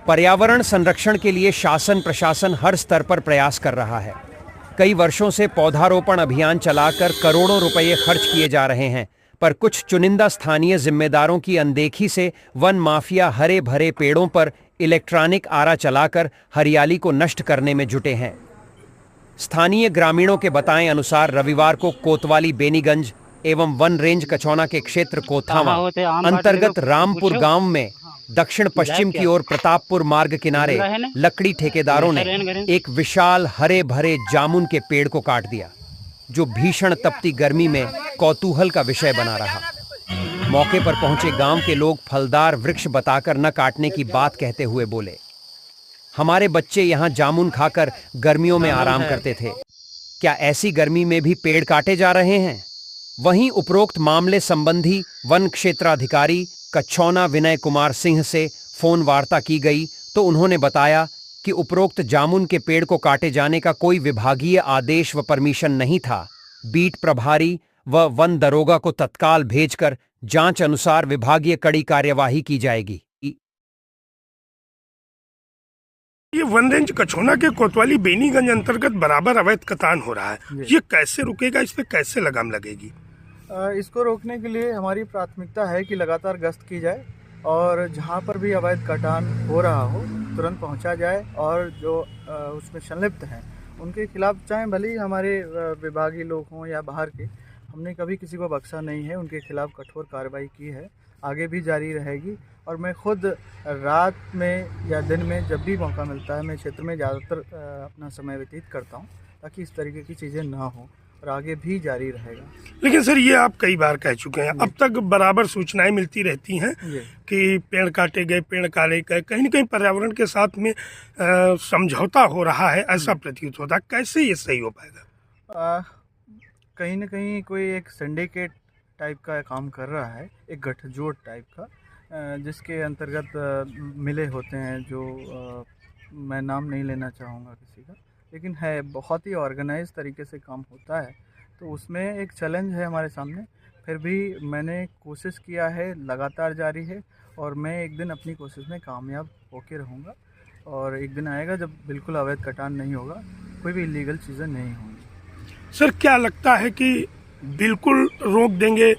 पर्यावरण संरक्षण के लिए शासन प्रशासन हर स्तर पर प्रयास कर रहा है। कई वर्षों से पौधारोपण अभियान चलाकर करोड़ों रुपए खर्च किए जा रहे हैं, पर कुछ चुनिंदा स्थानीय जिम्मेदारों की अनदेखी से वन माफिया हरे भरे पेड़ों पर इलेक्ट्रॉनिक आरा चलाकर हरियाली को नष्ट करने में जुटे हैं। स्थानीय ग्रामीणों के बताएं अनुसार रविवार को कोतवाली बेनीगंज एवं वन रेंज कचौना के क्षेत्र कोथावा अंतर्गत रामपुर गांव में दक्षिण पश्चिम की ओर प्रतापपुर मार्ग किनारे लकड़ी ठेकेदारों ने एक विशाल हरे भरे जामुन के पेड़ को काट दिया, जो भीषण तपती गर्मी में कौतूहल का विषय बना रहा। मौके पर पहुंचे गांव के लोग फलदार वृक्ष बताकर न काटने की बात कहते हुए बोले, हमारे बच्चे यहाँ जामुन खाकर गर्मियों में आराम करते थे, क्या ऐसी गर्मी में भी पेड़ काटे जा रहे हैं? वहीं उपरोक्त मामले संबंधी वन क्षेत्राधिकारी कच्छौना विनय कुमार सिंह से फोन वार्ता की गई तो उन्होंने बताया कि उपरोक्त जामुन के पेड़ को काटे जाने का कोई विभागीय आदेश व परमिशन नहीं था। बीट प्रभारी व वन दरोगा को तत्काल भेजकर जांच अनुसार विभागीय कड़ी कार्यवाही की जाएगी। ये वन रेंज कछौना के कोतवाली बेनीगंज अंतर्गत बराबर अवैध कटान हो रहा है, ये कैसे रुकेगा? इस पे कैसे लगाम लगेगी? इसको रोकने के लिए हमारी प्राथमिकता है कि लगातार गश्त की जाए और जहाँ पर भी अवैध कटान हो रहा हो तुरंत पहुँचा जाए और जो उसमें संलिप्त हैं उनके खिलाफ, चाहे भले ही हमारे विभागीय लोग हों या बाहर के, हमने कभी किसी को बख्शा नहीं है। उनके खिलाफ कठोर कार्रवाई की है, आगे भी जारी रहेगी। और मैं खुद रात में या दिन में जब भी मौका मिलता है मैं क्षेत्र में ज़्यादातर अपना समय व्यतीत करता हूँ ताकि इस तरीके की चीज़ें ना हो, और आगे भी जारी रहेगा। लेकिन सर, ये आप कई बार कह चुके हैं, अब तक बराबर सूचनाएं मिलती रहती हैं कि पेड़ काटे गए, पेड़ काटे गए, कहीं न कहीं पर्यावरण के साथ में समझौता हो रहा है, ऐसा प्रतीत होता है। कैसे ये सही हो पाएगा? कहीं न कहीं कोई एक सिंडिकेट टाइप का काम कर रहा है, एक गठजोड़ टाइप का, जिसके अंतर्गत मिले होते हैं, जो मैं नाम नहीं लेना चाहूँगा किसी का, लेकिन है बहुत ही ऑर्गेनाइज तरीके से काम होता है। तो उसमें एक चैलेंज है हमारे सामने, फिर भी मैंने कोशिश किया है, लगातार जारी है, और मैं एक दिन अपनी कोशिश में कामयाब होके रहूँगा। और एक दिन आएगा जब बिल्कुल अवैध कटान नहीं होगा, कोई भी इलीगल चीज़ें नहीं होंगी। सर, क्या लगता है कि बिल्कुल रोक देंगे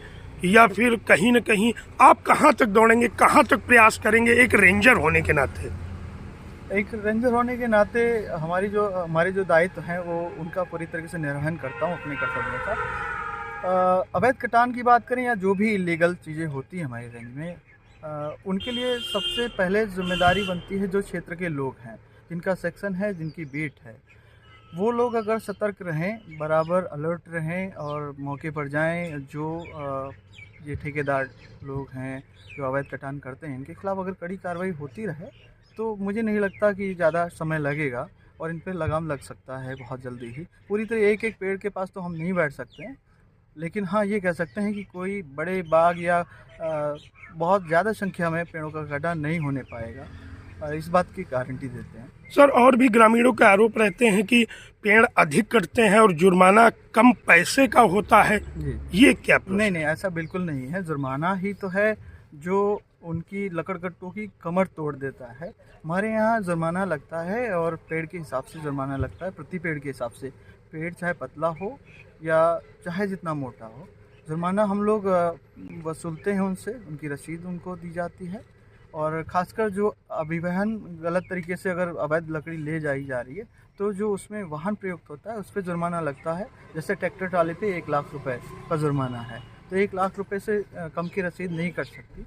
या फिर कहीं न कहीं आप कहाँ तक दौड़ेंगे, कहाँ तक प्रयास करेंगे एक रेंजर होने के नाते? एक रेंजर होने के नाते हमारे जो दायित्व हैं वो उनका पूरी तरीके से निर्वहन करता हूँ अपने कर्तव्यों का। अवैध कटान की बात करें या जो भी इलीगल चीज़ें होती हैं हमारे रेंज में, उनके लिए सबसे पहले जिम्मेदारी बनती है जो क्षेत्र के लोग हैं, जिनका सेक्शन है, जिनकी बीट है। वो लोग अगर सतर्क रहें, बराबर अलर्ट रहें और मौके पर जाएं, जो ये ठेकेदार लोग हैं जो अवैध कटान करते हैं, इनके खिलाफ अगर कड़ी कार्रवाई होती रहे तो मुझे नहीं लगता कि ज़्यादा समय लगेगा और इन पर लगाम लग सकता है बहुत जल्दी ही। पूरी तरह एक एक पेड़ के पास तो हम नहीं बैठ सकते हैं, लेकिन हाँ ये कह सकते हैं कि कोई बड़े बाग या बहुत ज़्यादा संख्या में पेड़ों का कटान नहीं होने पाएगा, इस बात की गारंटी देते हैं। सर, और भी ग्रामीणों के आरोप रहते हैं कि पेड़ अधिक कटते हैं और जुर्माना कम पैसे का होता है, ये क्या? नहीं, ऐसा बिल्कुल नहीं है। जुर्माना ही तो है जो उनकी लकड़कट्टों की कमर तोड़ देता है। हमारे यहाँ जुर्माना लगता है और पेड़ के हिसाब से जुर्माना लगता है, प्रति पेड़ के हिसाब से। पेड़ चाहे पतला हो या चाहे जितना मोटा हो, जुर्माना हम लोग वसूलते हैं उनसे, उनकी रसीद उनको दी जाती है। और ख़ासकर जो अभिवहन गलत तरीके से अगर अवैध लकड़ी ले जाई जा रही है तो जो उसमें वाहन प्रयुक्त होता है उस पर जुर्माना लगता है। जैसे ट्रैक्टर ट्राली पे 1 लाख रुपए का जुर्माना है, तो 1 लाख रुपए से कम की रसीद नहीं कट सकती।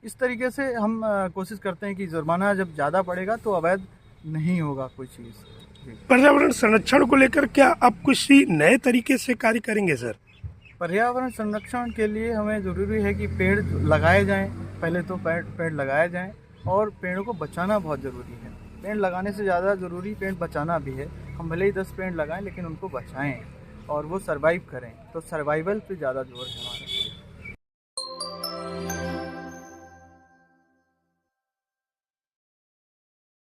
इस तरीके से हम कोशिश करते हैं कि जुर्माना जब ज़्यादा पड़ेगा तो अवैध नहीं होगा कोई चीज़। पर्यावरण संरक्षण को लेकर क्या आप किसी नए तरीके से कार्य करेंगे सर? पर्यावरण संरक्षण के लिए हमें ज़रूरी है कि पेड़ लगाए जाएं। पहले तो पेड़ लगाए जाएं और पेड़ों को बचाना बहुत ज़रूरी है। पेड़ लगाने से ज़्यादा ज़रूरी पेड़ बचाना भी है। हम भले ही 10 पेड़ लगाएं लेकिन उनको बचाएं और वो सर्वाइव करें, तो सर्वाइवल पे ज़्यादा जोर है।